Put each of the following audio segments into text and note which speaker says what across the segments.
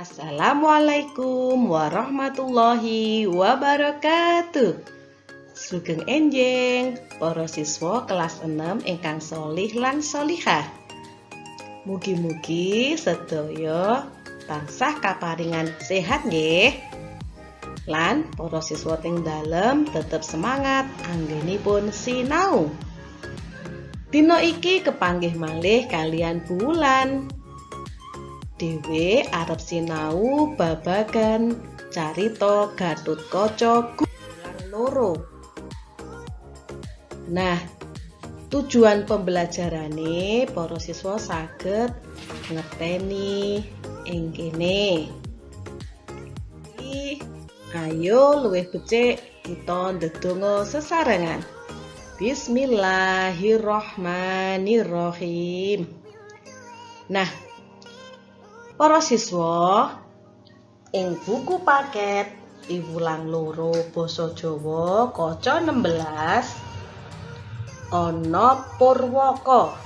Speaker 1: Assalamualaikum warahmatullahi wabarakatuh. Sugeng enjing para siswa kelas 6 ingkang solih lan solihah. Mugi-mugi sedaya tansah kaparingan sehat nggih. Lan para siswa teng dalem tetep semangat anggenipun sinau. Dina iki kepanggih malih kalian Bulan. Dewe arep sinau babagan carita Gatotkaca Bulan loro. Nah, tujuan pembelajarane para siswa saged ngerteni ing kene. Ayo luwih becik kita ndedonga sesarengan. Bismillahirrahmanirrahim. Nah, para siswa, ing buku paket Piwulang loro basa Jawa kaca 16 ana Purwaka.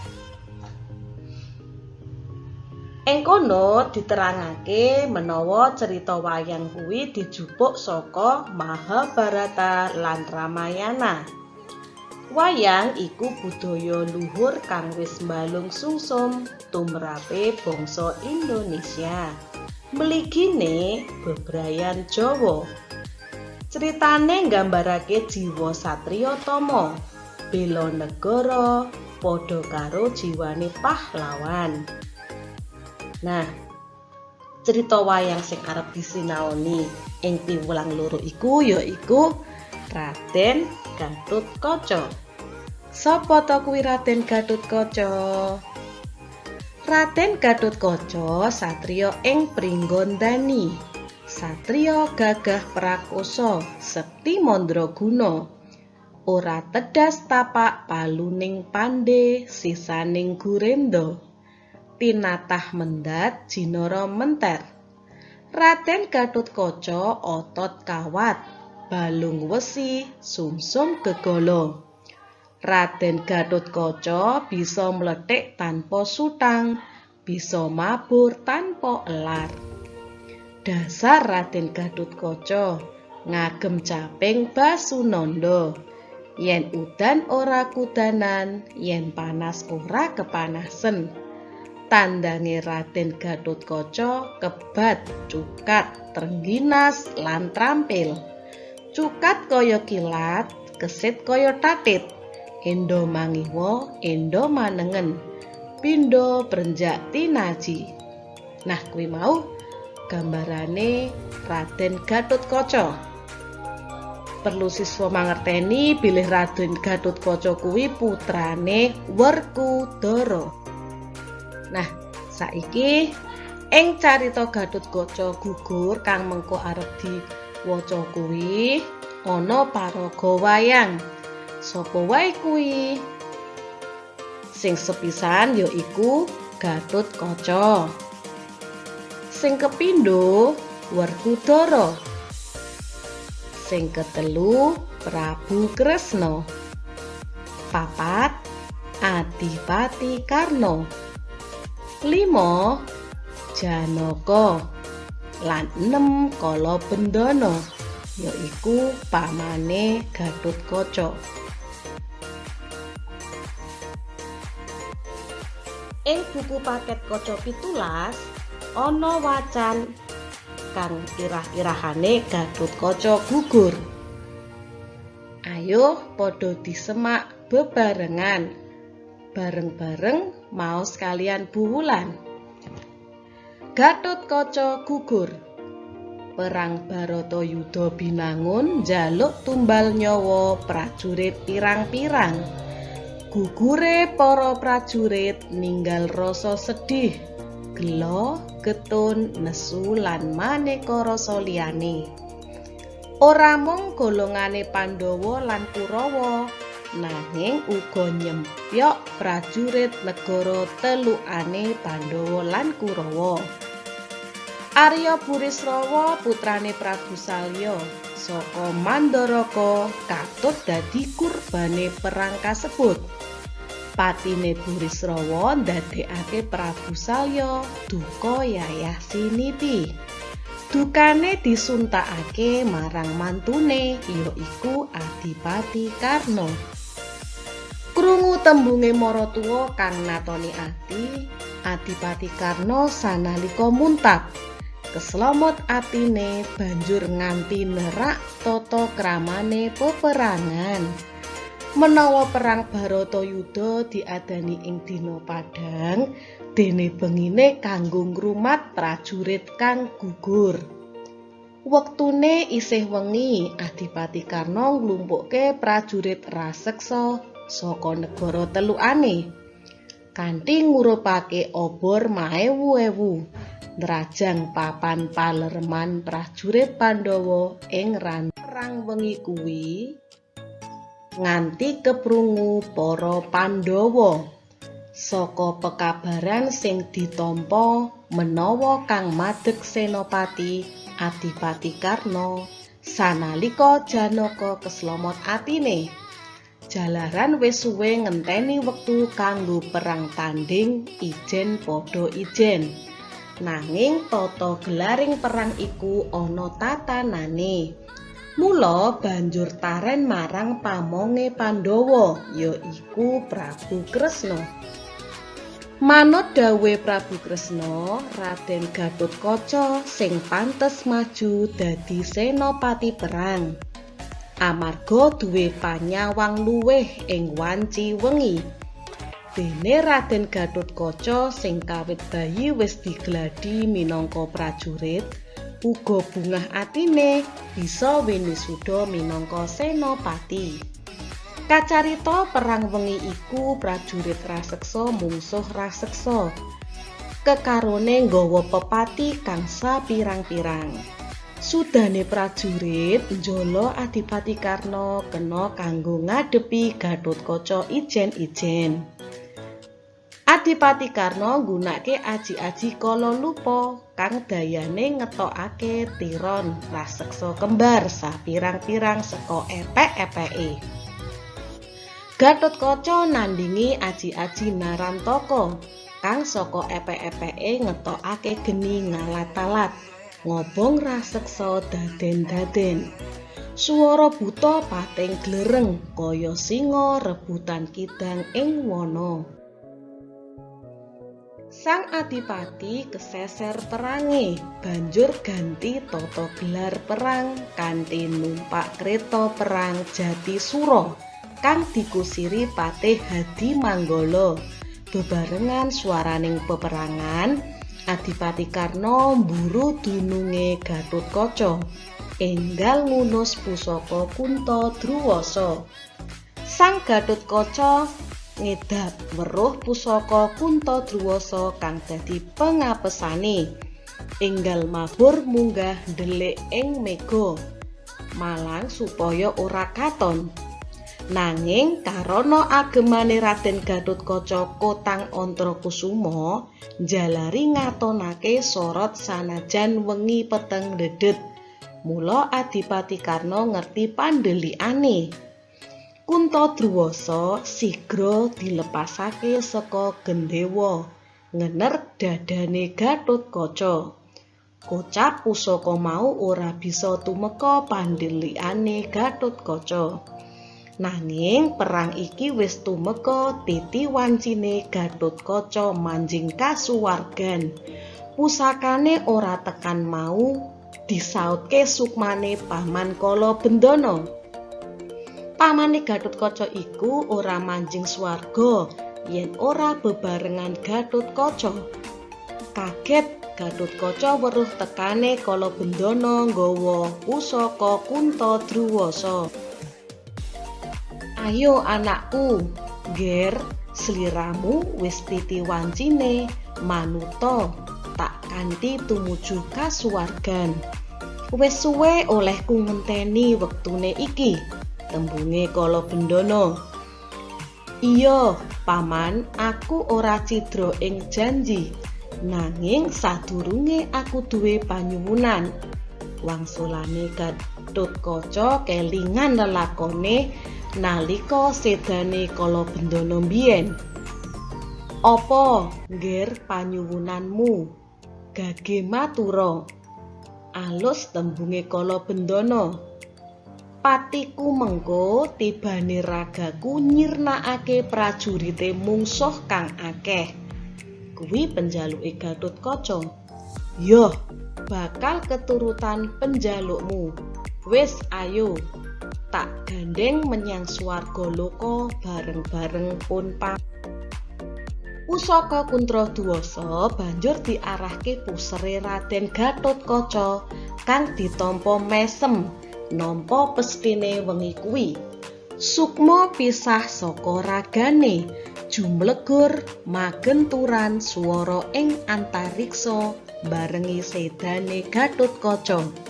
Speaker 1: Ing kono diterangake menawa cerita wayang kuwi dijupuk saka Mahabharata lan Ramayana. Wayang iku budaya luhur kang wis mbalung sungsum tumrape bangsa Indonesia. Mligine bebrayan Jawa. Critane nggambarake jiwa satriya tama, bela negara padha karo jiwane pahlawan. Nah, cerita wayang sing arep disinaoni ing Piwulang loro iku yaiku Raden Gatotkaca. Sapa ta kuwi Raden Gatotkaca? Raden Gatotkaca satriya ing Pringgondani. Satriya gagah prakosa, sekti mandraguna. Ora tedas tapak paluning pandhe, sisaning gurenda. Tinatah mendat jinara menter. Raden Gatotkaca otot kawat, balung wesi, sumsum gegala. Raden Gatotkaca bisa mlethik tanpa sutang, bisa mabur tanpa elar. Dasar Raden Gatotkaca ngagem caping Basunanda. Yen udan ora kudanan, yen panas ora kepanasen. Tandange Raden Gatotkaca kebat, cukat, trengginas lan trampil. Cukat kaya kilat, kesit kaya tatit. Endo mangiwa, endo manengen. Pindha brenjak tinaji. Nah, kuwi mau gambarane Raden Gatotkaca. Perlu siswa mangerteni bilih Raden Gatotkaca kuwi putrane Werkudara. Nah, saiki ing carita Gatotkaca gugur kang mengko arep diwaca kuwi ana paraga wayang. Sapa wae kuwi? Sing sepisan yaiku Gatotkaca. Sing kepindho Werkudara. Sing ketelu Prabu Kresna. Papat Adipati Karna. 5 Janaka lan 6 Kalabendana yaiku pamane Gatotkaca. Ing buku paket kaca 17 ana wacan kang irah-irahane Gatotkaca gugur. Ayo padha disemak bebarengan. Bareng-bareng maos kalian Bulan. Gatotkaca gugur. Perang Baratayuda binangun njaluk tumbal nyawa prajurit pirang-pirang. Gugure para prajurit ninggal rasa sedih, gela, getun, nesu lan maneka rasa liyane. Ora mung golongane Pandhawa lan Kurawa, nanging uga nyempyok prajurit negara telukane Pandhawa lan Kurawa. Arya Burisrawa putrane Prabu Salya saka Mandaraka katut dadi kurbane perang kasebut. Patine Burisrawa ndadekake Prabu Salya duka yayah siniti. Dukane disuntakake marang mantune yaiku Adipati Karna. Krungu tembunge maratuwa kang natoni ati, Adipati Karna sanalika muntap. Keslomot atine banjur nganti nerak tata kramane peperangan. Menawa perang Baratayuda diadani ing dina Padang, dene bengine kanggo ngrumat prajurit kang gugur. Wektune isih wengi, Adipati Karna nglumpukke prajurit raseksa saka negara telukane. Kanthi ngurupake obor maewu-ewu, nrajang papan palereman prajurit Pandhawa ing perang wengi kuwi nganti keprungu para Pandhawa. Saka pekabaran sing ditampa menawa kang madeg Senopati Adipati Karna sanalika Janaka keslomot atine. Jalaran wis suwe ngenteni wektu kanggo perang tanding ijen padha ijen. Nanging tata gelaring perang iku ana tatanane. Mula banjur taren marang pamonge Pandhawa yaiku Prabu Kresna. Manut dawuhe Prabu Kresna, Raden Gatotkaca sing pantes maju dadi senopati perang. Amarga duwe panyawang luwih ing wanci wengi. Dene Raden Gatotkaca sing kawit bayi wis digladi minangka prajurit, uga bungah atine bisa winisuda minangka senopati. Kacarita perang wengi iku prajurit raseksa mungsuh raseksa. Kekarone nggawa pepati kang sapirang-pirang. Sudane prajurit njala Adipati Karna kena kanggo ngadepi Gatotkaca ijen-ijen. Adipati Karna nggunakake aji-aji kala lupa kang dayane ngetokake tiron raseksa kembar sapirang-pirang saka epek-epeke. Gatotkaca nandingi aji-aji Narantaka kang saka epek-epeke ngetokake geni ngalat-alat. Ngobong raseksa daden-daden. Swara buta pating glereng kaya singa rebutan kidang ing wana. Sang Adipati keseser perange, banjur ganti tata gelar perang kanthi numpak kreta perang Jatisura kang dikusiri Patih Hadimanggala. Bebarengan swaraning peperangan, Adipati Karna mburu dununge Gatotkaca, enggal ngunus pusaka Kuntadruwasa. Sang Gatotkaca ngedap weruh pusaka Kuntadruwasa kang dadi pengapesane, enggal mabur munggah ndelik ing mega, malang supaya ora katon. Nanging karana agemane Raden Gatotkaca Kotang Antrakusuma njalari ngatonake sorot sanajan wengi peteng ndedet. Mula Adipati Karna ngerti pandelikane. Kuntadruwasa sigra dilepasake saka Gendhewa, ngener dadane Gatotkaca. Kocap pusaka mau ora bisa tumeka pandelikane Gatotkaca. Nanging perang iki wis tumeka titi wancine Gatotkaca manjing kasuwargan. Pusakane ora tekan mau disautke sukmane Paman Kala Bendana. Pamane Gatotkaca iku ora manjing swarga yen ora bebarengan Gatotkaca. Kaget Gatotkaca weruh tekane Kala Bendana nggawa pusaka Kuntadruwasa. Ayo anakku, ger sliramu wis titi wancine, manuta tak kanthi tumuju kasuwargan. Wis suwe olehku ngenteni wektune iki, tembunge Kala Bendana. Iya, Paman, aku ora cidra ing janji, nanging sadurunge aku duwe panyuwunan. Wangsulane Gatotkaca kelingan lelakone nalika sedane kala Bendana mbiyen. Apa ngger panyuwunanmu? Gage matura. Alus tembunge kala Bendana. Patiku mengko tibane ragaku nyirnakake prajurite mungsuh kang akeh. Kuwi penjaluke Gatotkaca. Yo, bakal keturutan penjalukmu. Wis ayo, tak gandeng menyang swarga loka bareng-bareng pun Pusaka Kuntradwasa banjur diarahke pusere Raden Gatotkaca kang ditampa mesem nampa pestine wengi kuwi. Sukma pisah saka ragane, jumlegur magenturan swara ing antariksa barengi sedane Gatotkaca.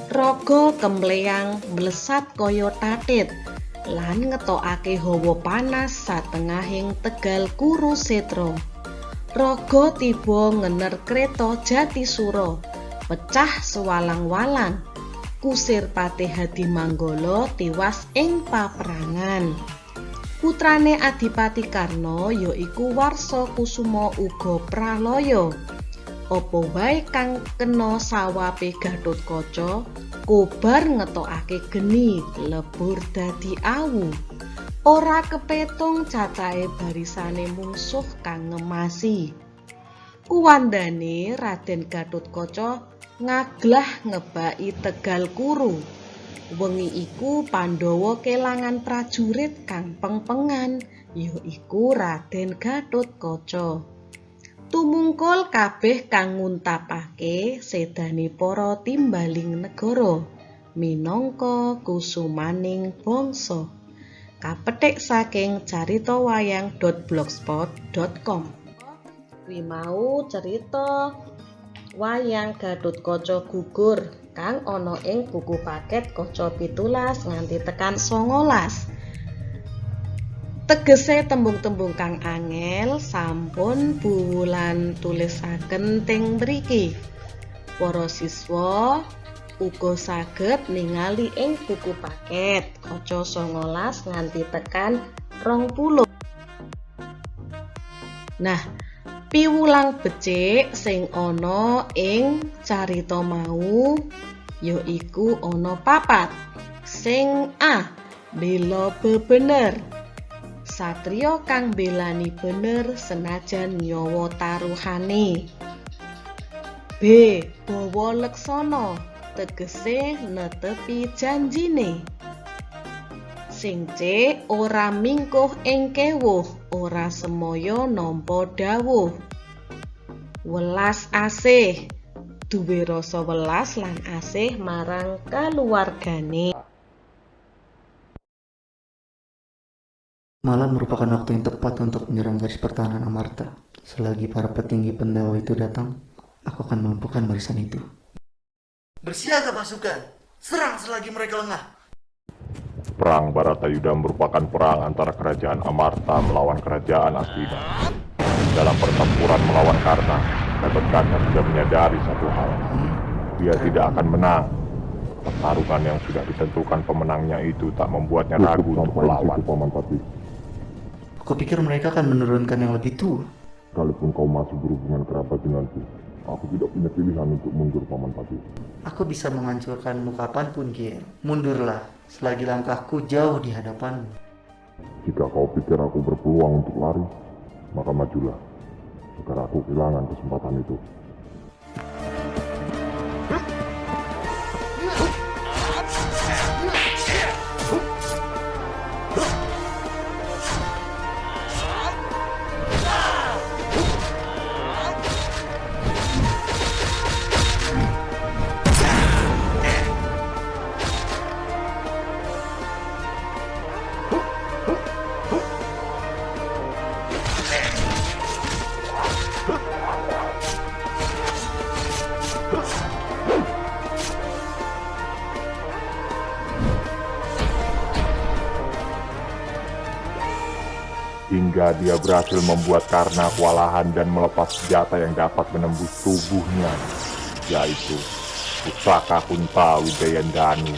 Speaker 1: Raga kemleyang mlesat kaya tatit lan ngetokake hawa panas satengahing tegal Kurusetra. Raga tiba ngener kreta Jatisura, pecah sewalang-walang. Kusir Patih Hadimanggala tiwas ing paperangan. Putrane Adipati Karna yaiku Warsakusuma uga pralaya. Apa wae kang kena sawape Gatotkaca kobar ngetokake geni lebur dadi awu. Ora kepetung cacahe barisane mungsuh kang ngemasi. Kuwandane Raden Gatotkaca ngaglah ngebaki Tegal Kuru. Wengi iku Pandhawa kelangan prajurit kang pengpengan yaiku Raden Gatotkaca. Tumungkul kabeh kang nguntapake sedane para timbaling negara minangka kusumaning bangsa. Kapethik saking caritawayang.blogspot.com. Kuwi mau cerita wayang Gatotkaca gugur kang ana ing buku paket kaca 17 nganti tekan 19. Tegese tembung-tembung kang angel sampun buwulan tulisaken teng mriki. Para siswa uga saged ningali ing buku paket kaca 19 nganti tekan 20. Nah, piwulang becik sing ana ing carita mau yaiku ana 4. Sing A, bela bebener. Satriya kang belani bener senajan nyawa taruhane. B, bawa leksana, tegese netepi janjine. Sing C, ora mingkuh ing kewuh, ora semaya nampa dawuh. Welas asih, duwe rasa welas lan asih marang kaluwargane.
Speaker 2: Malam merupakan waktu yang tepat untuk menyerang garis pertahanan Amarta. Selagi para petinggi Pandawa itu datang, aku akan melumpuhkan barisan itu.
Speaker 3: Bersiaga pasukan, serang selagi mereka lengah.
Speaker 4: Perang Baratayuda merupakan perang antara kerajaan Amarta melawan kerajaan Astina. Dalam pertempuran melawan Karna, Gatotkaca sudah menyadari satu hal. Dia tidak akan menang. Pertarungan yang sudah ditentukan pemenangnya itu tak membuatnya ragu untuk melawan. Paman Patih.
Speaker 2: Aku pikir mereka akan menurunkan yang lebih tua.
Speaker 4: Sekalipun kau masih berhubungan kerabat denganku, aku tidak punya pilihan untuk mundur, Paman Patih.
Speaker 2: Aku bisa menghancurkanmu kapanpun, Kier. Mundurlah, selagi langkahku jauh di hadapanmu.
Speaker 4: Jika kau pikir aku berpeluang untuk lari, maka majulah. Sekarang aku kehilangan kesempatan itu. Hingga dia berhasil membuat Karna kewalahan dan melepas senjata yang dapat menembus tubuhnya, yaitu Pusaka Kunta Wijayandanu.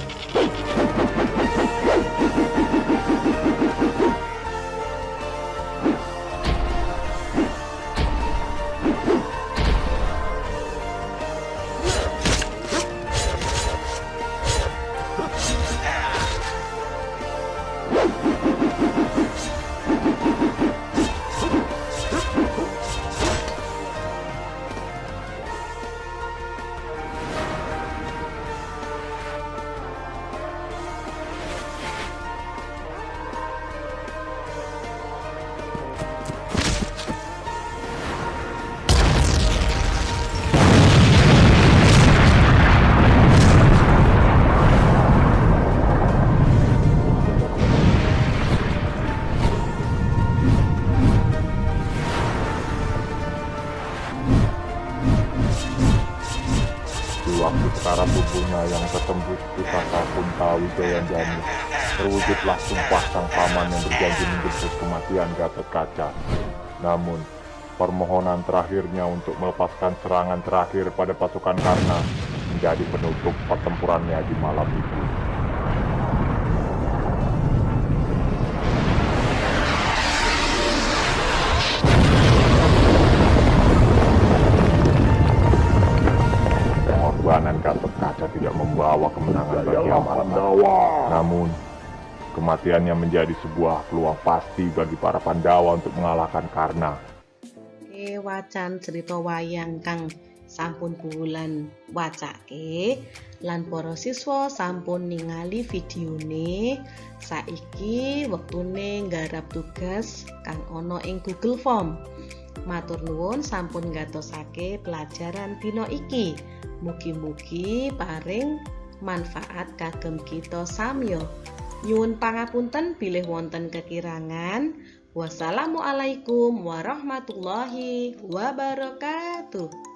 Speaker 4: Waktu sekarang tubuhnya yang tertembus pusaka Kunta Wijayandanu terwujudlah sumpah sang paman yang berjanji menjemput kematian Gatotkaca. Namun, permohonan terakhirnya untuk melepaskan serangan terakhir pada pasukan Karna menjadi penutup pertempurannya di malam itu. Pengorbanan Gatotkaca tidak membawa kemenangan bagi Pandawa. Namun, kematiannya menjadi sebuah peluang pasti bagi para Pandawa untuk mengalahkan Karna.
Speaker 1: Wacan cerita wayang kang sampun bulan wacake lan para siswa sampun ningali videone. Saiki wektune nggarap tugas kang ana ing Google Form. Matur nuwun sampun ngatosake pelajaran dina iki. Mugi-mugi paring manfaat kagem kita samya. Nyuwun pangapunten bilih wonten kekirangan. Wassalamualaikum warahmatullahi wabarakatuh.